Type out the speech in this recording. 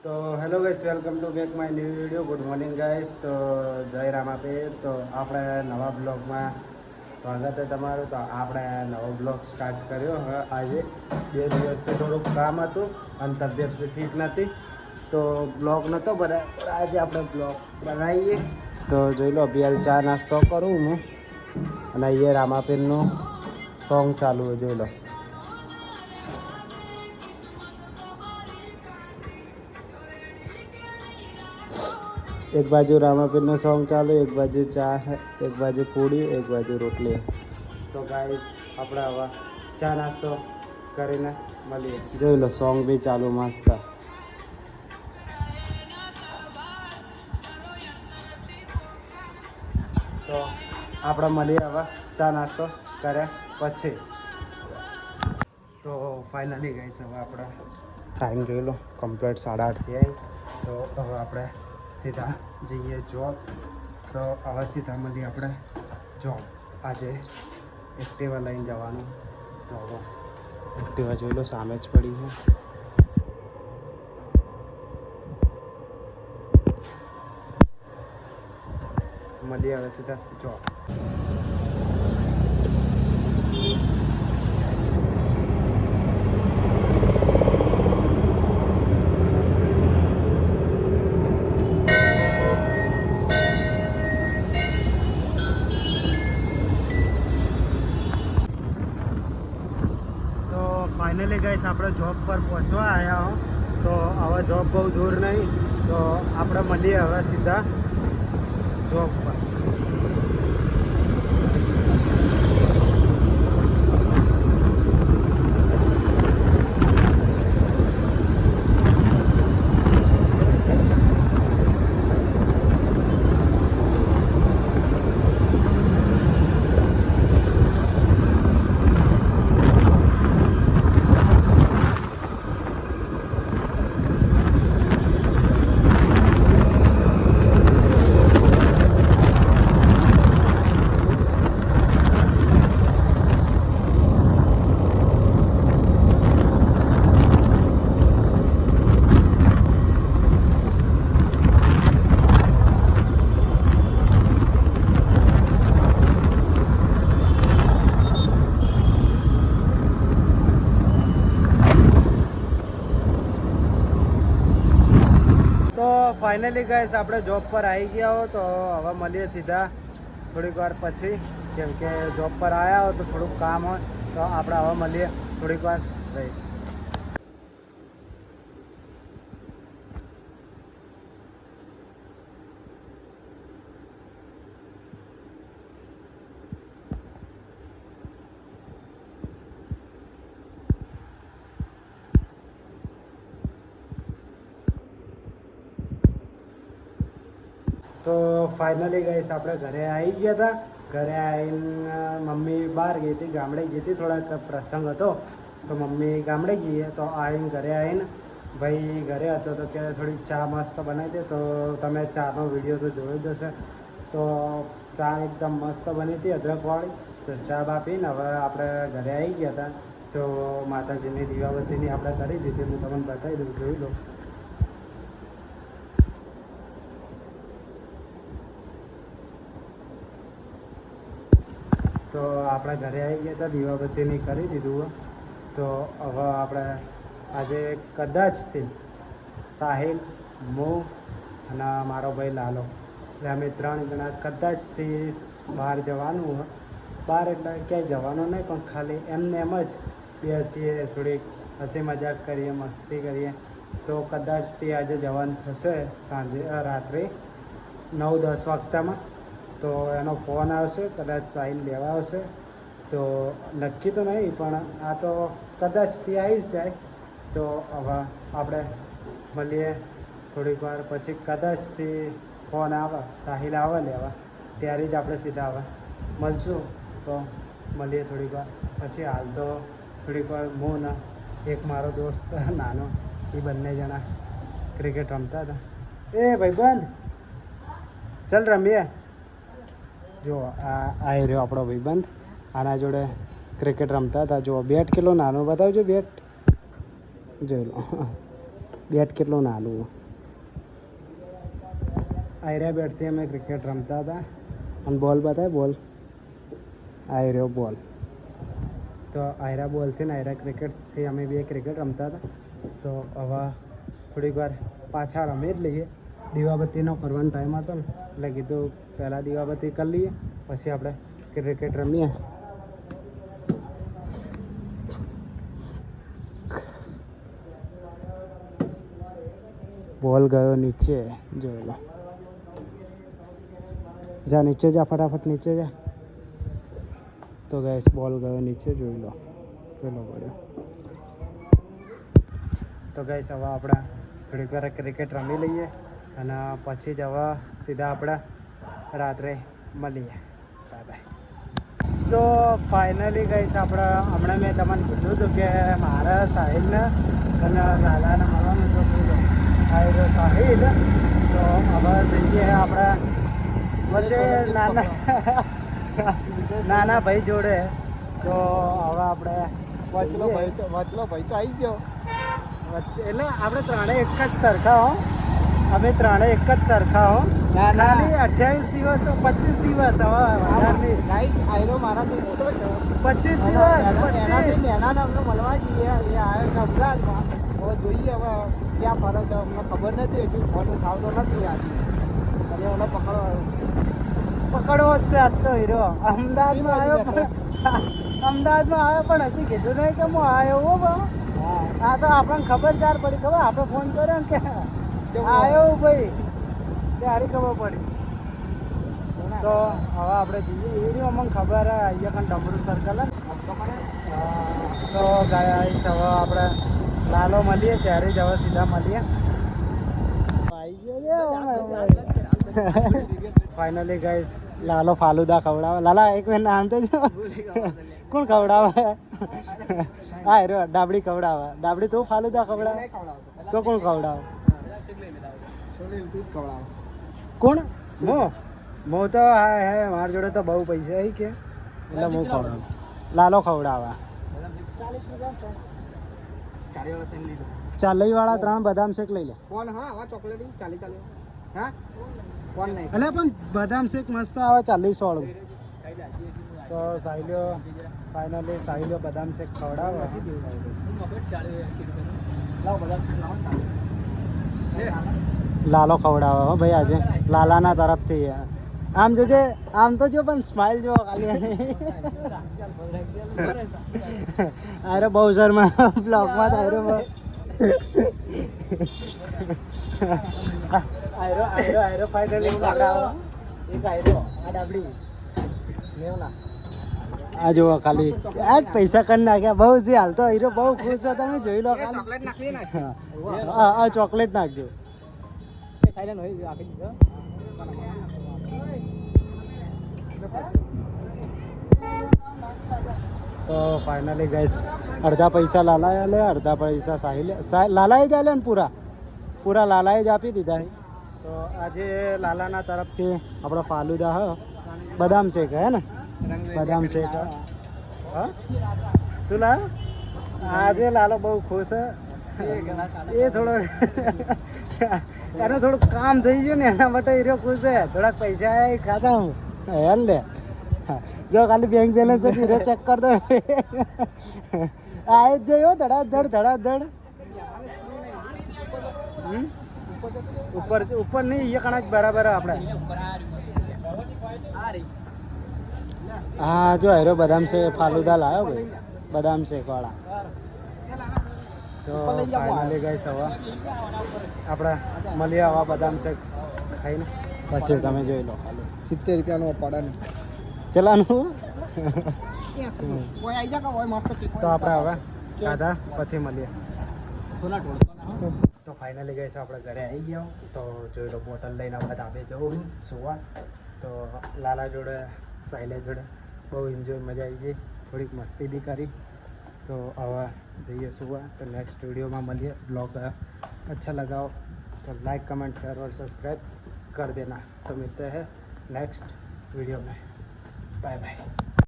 તો hello guys, welcome to back my new video. Good morning guys. તો જય રામાપીર. તો આપણે નવા બ્લોગમાં સ્વાગત છે તમારું. તો આપણે નવો બ્લોગ સ્ટાર્ટ કર્યો. હવે આજે 2 દિવસથી થોડુંક કામ હતું અને તબિયત ઠીક નથી, તો બ્લોગ નહોતો બનાવ્યો. આજે આપણે બ્લોગ બનાવીએ. તો જોઈ લો, અભી ચા નાસ્તો કરું હું અને અહીંયા રામાપીરનું સોંગ ચાલુ હોય, જોઈ લો. એક બાજુ રામાપીરનું સોંગ ચાલુ, એક બાજુ ચા, એક બાજુ પૂરી, એક બાજુ રોટલી. તો ગાઈસ, આપણે હવે ચા નાસ્તો કરીને મળીએ. જોઈ લો, સોંગ બી ચાલુ મસ્ત. તો આપણે મળીએ હવે ચા નાસ્તો કર્યા પછી. તો ફાઇનલી ગાઈસ, હવે આપણે ટાઈમ જોઈ લો, કમ્પ્લીટ 8:30 થઈ. તો હવે આપણે સીધા જઈએ જોબ. તો હવે સીધા મળીએ આપણે જોબ. આજે એક્ટિવા લઈને જવાનું. તો હવે એક્ટિવા જોઈ લો, સામે જ પડી છે. મળીએ હવે સીધા જોબ. ફાઇનલી ગાઈસ, આપણે જોબ પર પહોંચવા આવ્યા હો. તો હવે જોબ બહુ દૂર નહીં, તો આપણે મળીએ હવે સીધા જોબ પર. ફાઇનલી ગાઈસ, આપણે જોબ પર આવી ગયા હો. તો હવે મળીએ સીધા થોડીક વાર પછી, કેમ કે જોબ પર આવ્યા હો તો થોડુંક કામ હોય. તો આપણે હવે મળીએ થોડીક વાર રહી. તો ફાઇનલી ગાઈસ, આપણે ઘરે આવી ગયા હતા. ઘરે આવીને મમ્મી બહાર ગઈ હતી, ગામડે ગઈ હતી, થોડાક પ્રસંગ હતો તો મમ્મી ગામડે ગઈ. તો આવીને ઘરે આવીને ભાઈ ઘરે હતો તો કે થોડીક ચા મસ્ત બનાવી દે. તો તમે ચાનો વિડીયો તો જોયો જ હશે. તો ચા એકદમ મસ્ત બની હતી, અદરકવાળી. તો ચા બાપીને હવે આપણે ઘરે આવી ગયા હતા. તો માતાજીની દીવાબત્તીની આપણે કરી દીધી. હું તમને બતાવી દઉં, જોઈ લો. તો આપણે ઘરે આવી ગયા હતા, દીવાબત્તીની કરી દીધું. તો હવે આપણે આજે કદાચથી સાહિલ, હું અને મારો ભાઈ લાલો, એટલે અમે 3 જણા કદાચથી બહાર જવાનું હોય. બહાર એટલે ક્યાંય જવાનું નહીં, પણ ખાલી એમને એમ જ બેસીએ, થોડીક હસી મજાક કરીએ, મસ્તી કરીએ. તો કદાચથી આજે જવાનું થશે સાંજે, રાત્રે 9-10 વાગતામાં. તો એનો ફોન આવશે, કદાચ સાહિલ લેવા આવશે. તો નક્કી તો નહીં, પણ આ તો કદાચથી આવી જ જાય. તો હવે આપણે મળીએ થોડીક વાર પછી. કદાચથી ફોન આવે, સાહિલ આવે લેવા, ત્યારે જ આપણે સીધા આવે મળશું. તો મળીએ થોડીક વાર પછી. હાલ તો થોડીક વાર હું ને એક મારો દોસ્ત નાનો, એ બંને જણા ક્રિકેટ રમતા હતા. એ ભાઈબંધ, ચાલ રમીએ. જો આ રહ્યો આપણો ભાઈબંધ, આના જોડે ક્રિકેટ રમતા હતા. જો બેટ કેટલો નાનો બતાવજો, બેટ જોઈ લો. બેટ કેટલું નાનું. આયરા બેટથી અમે ક્રિકેટ રમતા હતા અને બોલ બતાવે બોલ આયરો બોલ. તો આયરા બોલથી ને આયરા ક્રિકેટથી અમે બે ક્રિકેટ રમતા હતા. તો હવે થોડીક વાર પાછા રમી જ લઈએ. દીવાબત્તીનો કરવાનો ટાઈમ હતો ને એટલે કીધું પહેલાં દીવાબત્તી કરી લઈએ પછી આપણે ક્રિકેટ રમીએ. બોલ ગયો નીચે, જોઈ લો. જા નીચે જા, ફટાફટ નીચે જા. તો ગેસ બોલ ગયો નીચે, જોઈ લો. પેલો પડ્યો. તો ગેસ હવે આપણે થોડીક વાર ક્રિકેટ રમી લઈએ અને પછી જ હવે સીધા આપણે રાત્રે મળીએ. Bye bye. તો ફાઇનલી ગઈશ આપણે હમણાં મેં તમને કીધું હતું કે મારા સાહિલને અને લાલાને મળવાનું તો કીધું આયરો સાહિલ. તો હવે જઈએ આપણે વચ્ચે નાના ભાઈ જોડે. તો હવે આપણે વચલો ભાઈ તો આવી ગયો. એટલે આપણે ત્રણે એક જ સરખા હો. અમે ત્રણે એક જ સરખા હો. ખાલી 28 દિવસ 25 દિવસ હવે ગાઈસ આયરો મારાથી મોટો છે. 25 દિવસ એનાથી નાના અમને મળવા જઈએ. એ આવ્યો છે અમદાવાદમાં. હવે જોઈએ હવે ક્યાં ફરે છે અમને ખબર નથી. હજુ ફોન ઉઠાવતો નથી આજે. અને ઓલો પકડવો જ છે આજ તો હીરો. અમદાવાદમાં આવ્યો પણ હજી કીધું નહીં કે હું આવ્યો હો બા. હા તો આપણને ખબર ચાર પડી. ખબર આપણે ફોન કર્યો ને કે આવ્યો ભાઈ ત્યારે ખબર પડી. તો હવે આપણે જઈએ એની અમને ખબર અહીંયા પણ ડમરૂ સર્કલ. તો ગયા હવે આપણે લાલો મળીએ ત્યારે જ હવે સીધા મળીએ. ફાઇનલી ગાઈસ લાલો ફાલુદા ખવડાવે. લાલા એક મિનિટ નામ તો કોણ ખવડાવે? હા રે ડાબડી ખવડાવે. ડાબડી તું ફાલુદા ખવડાવે તો કોણ ખવડાવે? કોણ? મો તો હે મારી જોડે તો બહુ પૈસા હે કે એટલે હું ખવડાવું. લાલો ખવડાવે. 40 વાળા 3 બદામ શેક લઈ લે. કોણ? હા ચોકલેટ 40 હા કોણ નહીં. એટલે પણ બદામ શેક મસ્ત આવે 40 વાળું. તો સાહિલ્યો ફાઇનલી સાહિલ્યો બદામ શેક ખવડાવે. લાલો ખવડાવે હો ભાઈ આજે લાલાના તરફથી. આમ જોજે, આમ તો જો પણ સ્માઇલ જો ખાલી. અરે બહુ શર્મા બ્લોગમાં આયરો ફાઇનલી ખવડાવે. એક આયરો આ ડાબડી આ જુઓ ખાલી આ પૈસા કરી નાખ્યા બહુ છે હાલ તો. હીરો બહુ ખુશ છે. તમે જોઈ લો ખાલી. હા ચોકલેટ નાખજો. તો ફાઇનલી ગાઈસ અડધા પૈસા લાલાએ લે, અડધા પૈસા સાહિલે. લાલાએ જ આલે ને પૂરા લાલાએ જ આપી દીધા. તો આજે લાલાના તરફથી આપણો ફાલુદા હ બદામ શેક હે ને બદામ શેક. હા શું લા આજે લાલો બહુ ખુશ હે. એ થોડો એને થોડું કામ થઈ ગયું ને એના માટે એ ખુશ છે. થોડાક પૈસા ખાતા હું હેલ લે. જો ખાલી બેંક બેલેન્સ જ હીરો ચેક કર દો. આ જ જોયો ધડાધડ. ઉપર નહીં એ કણાક બરાબર આપણે. હા જો હીરો બદામ શેક ફાલુદા લાવ્યો ભાઈ બદામ શેક વાળા. તો ફાઇનલી ગાઈસ હવે આપણે મળીએ આવા બદામ શેક ખાઈને પછી તમે જોઈ લો. ખાલી 70 રૂપિયાનો પડે ચલાનું. તો આપણે હવે ખાધા પછી મળીએ. તો ફાઇનલી ગઈશ આપણે ઘરે આવી ગયા. તો જોઈ લો બોટલ લઈને આપણે ધાબે જવું સુવા. તો લાલા જોડે સાહિલે જોડે બહુ એન્જોય મજા આવી ગઈ. થોડીક મસ્તી બી કરી. તો હવે જઈએ સુવા. તો નેક્સ્ટ वीडियो में मिलिए. ब्लॉग अच्छा लगा हो तो लाइक कमेंट शेयर और सब्सक्राइब कर देना. तो मिलते हैं नेक्स्ट वीडियो में. Bye bye.